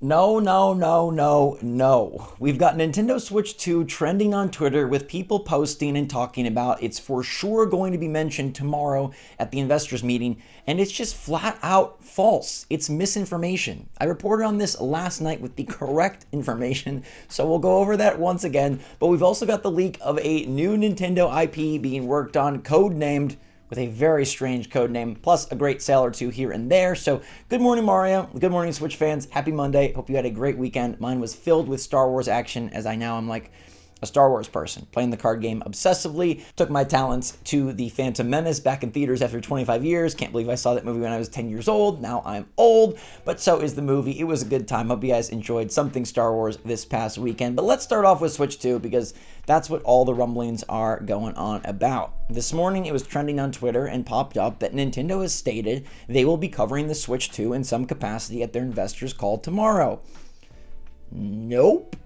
No, no, no, no, no. We've got Nintendo Switch 2 trending on Twitter with people posting and talking about it's for sure going to be mentioned tomorrow at the investors meeting, and it's just flat out false. It's misinformation. I reported on this last night with the correct information, so we'll go over that once again, but we've also got the leak of a new Nintendo IP being worked on, codenamed with a very strange code name, plus a great sale or two here and there. So good morning, Mario. Good morning, Switch fans. Happy Monday. Hope you had a great weekend. Mine was filled with Star Wars action, as I now am like a Star Wars person, playing the card game obsessively. Took my talents to The Phantom Menace back in theaters after 25 years. Can't believe I saw that movie when I was 10 years old. Now I'm old, but so is the movie. It was a good time. Hope you guys enjoyed something Star Wars this past weekend. But let's start off with Switch 2 because that's what all the rumblings are going on about. This morning it was trending on Twitter and popped up that Nintendo has stated they will be covering the Switch 2 in some capacity at their investors call tomorrow. Nope.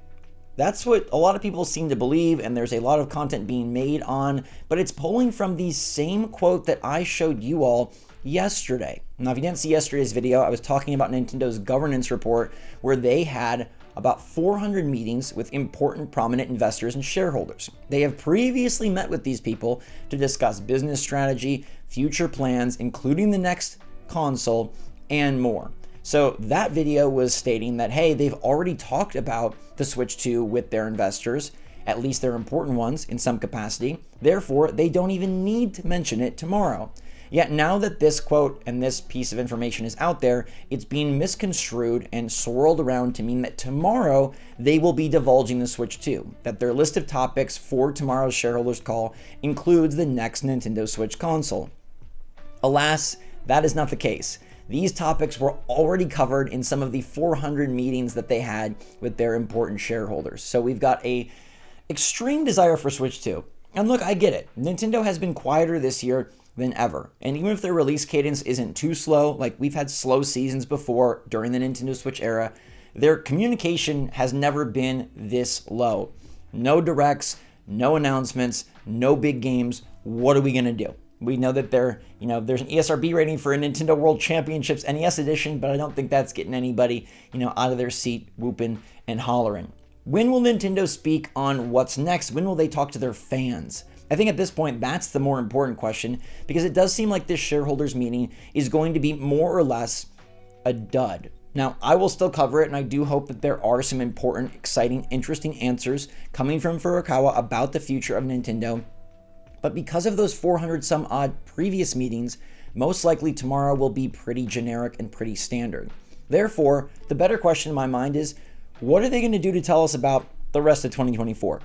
That's what a lot of people seem to believe, and there's a lot of content being made on, but it's pulling from the same quote that I showed you all yesterday. Now, if you didn't see yesterday's video, I was talking about Nintendo's governance report where they had about 400 meetings with important prominent investors and shareholders. They have previously met with these people to discuss business strategy, future plans, including the next console, and more. So that video was stating that, hey, they've already talked about the Switch 2 with their investors, at least their important ones in some capacity. Therefore, they don't even need to mention it tomorrow. Yet now that this quote and this piece of information is out there, it's being misconstrued and swirled around to mean that tomorrow they will be divulging the Switch 2, that their list of topics for tomorrow's shareholders call includes the next Nintendo Switch console. Alas, that is not the case. These topics were already covered in some of the 400 meetings that they had with their important shareholders. So we've got a extreme desire for Switch 2. And look, I get it. Nintendo has been quieter this year than ever. And even if their release cadence isn't too slow, like we've had slow seasons before during the Nintendo Switch era, their communication has never been this low. No directs, no announcements, no big games. What are we going to do? We know that there's an ESRB rating for a Nintendo World Championships NES edition, but I don't think that's getting anybody, out of their seat whooping and hollering. When will Nintendo speak on what's next? When will they talk to their fans? I think at this point, that's the more important question, because it does seem like this shareholders meeting is going to be more or less a dud. Now, I will still cover it, and I do hope that there are some important, exciting, interesting answers coming from Furukawa about the future of Nintendo. But because of those 400 some odd previous meetings, most likely tomorrow will be pretty generic and pretty standard. Therefore, the better question in my mind is, what are they going to do to tell us about the rest of 2024?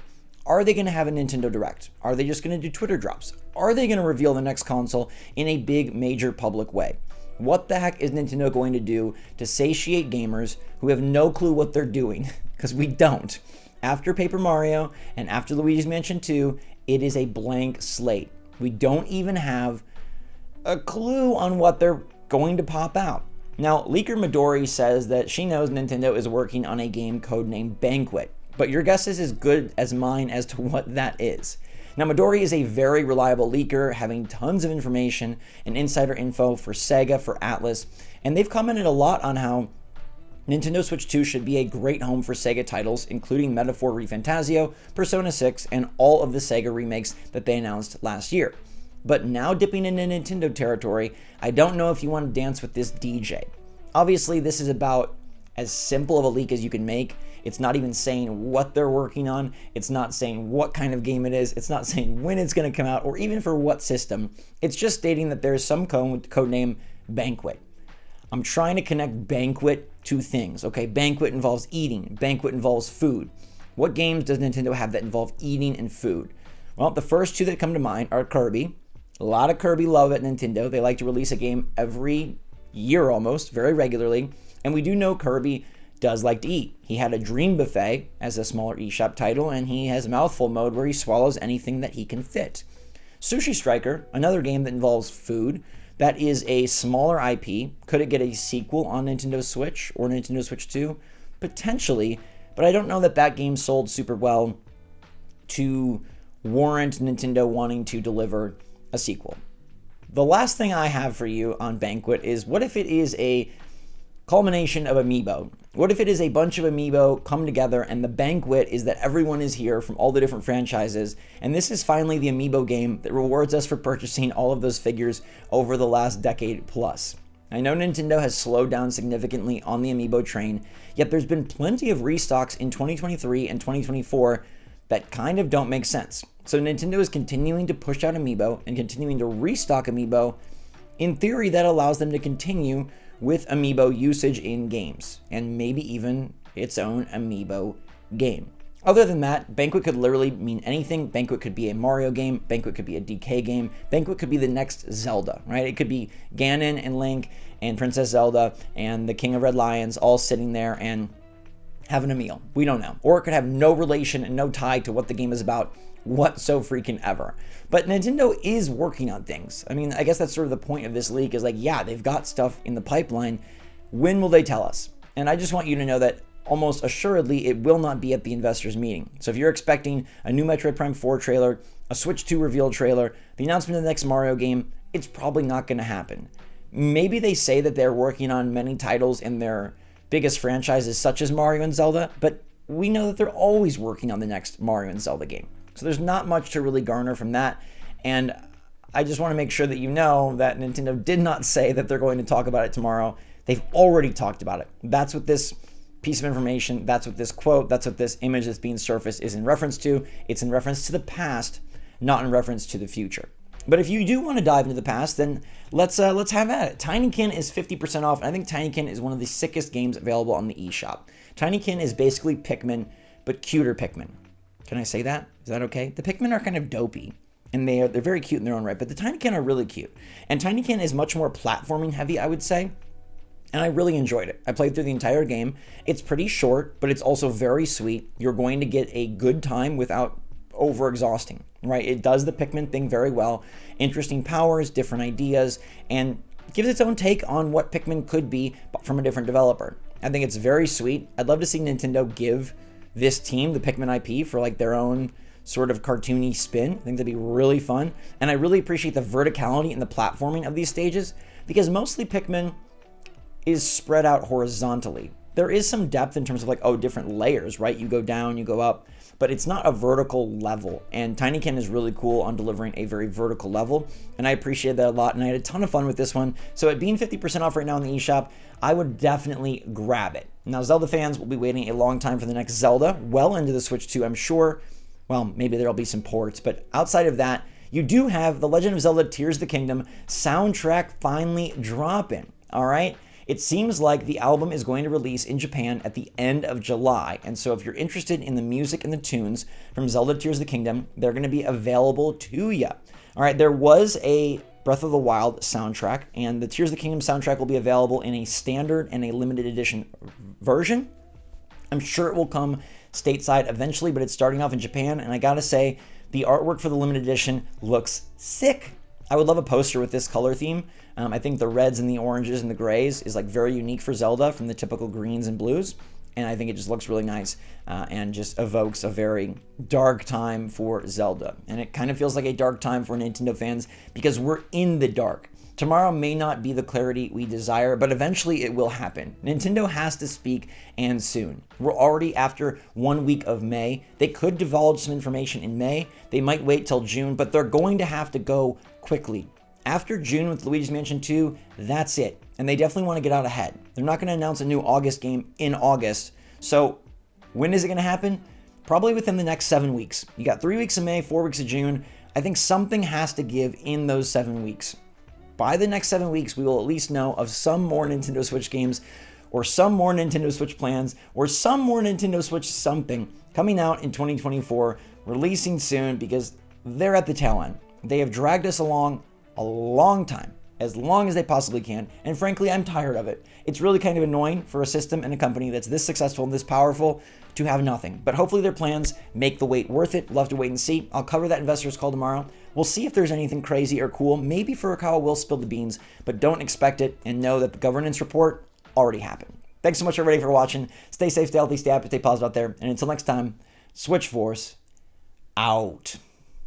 Are they going to have a Nintendo Direct? Are they just going to do Twitter drops? Are they going to reveal the next console in a big, major public way? What the heck is Nintendo going to do to satiate gamers who have no clue what they're doing? Because we don't. After Paper Mario and after Luigi's Mansion 2, it is a blank slate. We don't even have a clue on what they're going to pop out. Now, leaker Midori says that she knows Nintendo is working on a game codenamed Banquet, but your guess is as good as mine as to what that is. Now, Midori is a very reliable leaker, having tons of information and insider info for Sega, for Atlas, and they've commented a lot on how Nintendo Switch 2 should be a great home for Sega titles, including Metaphor ReFantazio, Persona 6, and all of the Sega remakes that they announced last year. But now dipping into Nintendo territory, I don't know if you want to dance with this DJ. Obviously, this is about as simple of a leak as you can make. It's not even saying what they're working on. It's not saying what kind of game it is. It's not saying when it's going to come out or even for what system. It's just stating that there's some codename Banquet. I'm trying to connect Banquet to things, okay? Banquet involves eating. Banquet involves food. What games does Nintendo have that involve eating and food? Well, the first two that come to mind are Kirby. A lot of Kirby love at Nintendo. They like to release a game every year almost, very regularly. And we do know Kirby does like to eat. He had a Dream Buffet as a smaller eShop title, and he has Mouthful Mode where he swallows anything that he can fit. Sushi Striker, another game that involves food, that is a smaller IP. Could it get a sequel on Nintendo Switch or Nintendo Switch 2? Potentially, but I don't know that that game sold super well to warrant Nintendo wanting to deliver a sequel. The last thing I have for you on Banquet is, what if it is a culmination of Amiibo? What if it is a bunch of Amiibo come together and the banquet is that everyone is here from all the different franchises, and this is finally the Amiibo game that rewards us for purchasing all of those figures over the last decade plus? I know Nintendo has slowed down significantly on the Amiibo train, yet there's been plenty of restocks in 2023 and 2024 that kind of don't make sense. So Nintendo is continuing to push out Amiibo and continuing to restock Amiibo. In theory, that allows them to continue with Amiibo usage in games, and maybe even its own Amiibo game. Other than that, Banquet could literally mean anything. Banquet could be a Mario game, Banquet could be a DK game, Banquet could be the next Zelda, right? It could be Ganon and Link and Princess Zelda and the King of Red Lions all sitting there and having a meal. We don't know. Or it could have no relation and no tie to what the game is about whatsoever. But Nintendo is working on things. I mean, I guess that's sort of the point of this leak is like, yeah, they've got stuff in the pipeline. When will they tell us? And I just want you to know that almost assuredly it will not be at the investors meeting. So if you're expecting a new Metroid Prime 4 trailer, a Switch 2 reveal trailer, the announcement of the next Mario game, it's probably not going to happen. Maybe they say that they're working on many titles in their biggest franchises such as Mario and Zelda, but we know that they're always working on the next Mario and Zelda game. So there's not much to really garner from that. And I just want to make sure that you know that Nintendo did not say that they're going to talk about it tomorrow. They've already talked about it. That's what this piece of information, that's what this quote, that's what this image that's being surfaced is in reference to. It's in reference to the past, not in reference to the future. But if you do want to dive into the past, then let's have at it. Tinykin is 50% off, and I think Tinykin is one of the sickest games available on the eShop. Tinykin is basically Pikmin, but cuter Pikmin. Can I say that? Is that okay? The Pikmin are kind of dopey, and they're very cute in their own right, but the Tinykin are really cute. And Tinykin is much more platforming heavy, I would say, and I really enjoyed it. I played through the entire game. It's pretty short, but it's also very sweet. You're going to get a good time without over-exhausting, right? It does the Pikmin thing very well. Interesting powers, different ideas, and gives its own take on what Pikmin could be from a different developer. I think it's very sweet. I'd love to see Nintendo give this team the Pikmin IP for like their own sort of cartoony spin. I think that'd be really fun. And I really appreciate the verticality and the platforming of these stages because mostly Pikmin is spread out horizontally. There is some depth in terms of like, different layers, right? You go down, you go up, but it's not a vertical level. And Tinykin is really cool on delivering a very vertical level. And I appreciate that a lot. And I had a ton of fun with this one. So it being 50% off right now in the eShop, I would definitely grab it. Now, Zelda fans will be waiting a long time for the next Zelda, well into the Switch 2, I'm sure. Well, maybe there'll be some ports, but outside of that, you do have The Legend of Zelda Tears of the Kingdom soundtrack finally dropping, all right? It seems like the album is going to release in Japan at the end of July, and so if you're interested in the music and the tunes from Zelda Tears of the Kingdom, they're going to be available to you. All right, there was a Breath of the Wild soundtrack, and the Tears of the Kingdom soundtrack will be available in a standard and a limited edition version. I'm sure it will come stateside eventually, but it's starting off in Japan, and I gotta say, the artwork for the limited edition looks sick. I would love a poster with this color theme. I think the reds and the oranges and the grays is like very unique for Zelda from the typical greens and blues, and I think it just looks really nice and just evokes a very dark time for Zelda. And it kind of feels like a dark time for Nintendo fans because we're in the dark. Tomorrow may not be the clarity we desire, but eventually it will happen. Nintendo has to speak, and soon. We're already after 1 week of May. They could divulge some information in May. They might wait till June, but they're going to have to go quickly. After June with Luigi's Mansion 2, that's it. And they definitely want to get out ahead. They're not going to announce a new August game in August. So when is it going to happen? Probably within the next 7 weeks. You got 3 weeks of May, 4 weeks of June. I think something has to give in those 7 weeks. By the next 7 weeks, we will at least know of some more Nintendo Switch games, or some more Nintendo Switch plans, or some more Nintendo Switch something coming out in 2024, releasing soon, because they're at the tail end. They have dragged us along a long time, as long as they possibly can, and frankly, I'm tired of it. It's really kind of annoying for a system and a company that's this successful and this powerful to have nothing. But hopefully their plans make the wait worth it. We'll have to wait and see. I'll cover that investors call tomorrow. We'll see if there's anything crazy or cool. Maybe Furukawa will spill the beans, but don't expect it, and know that the governance report already happened. Thanks so much everybody for watching. Stay safe, stay healthy, stay happy, stay positive out there. And until next time, SwitchForce out.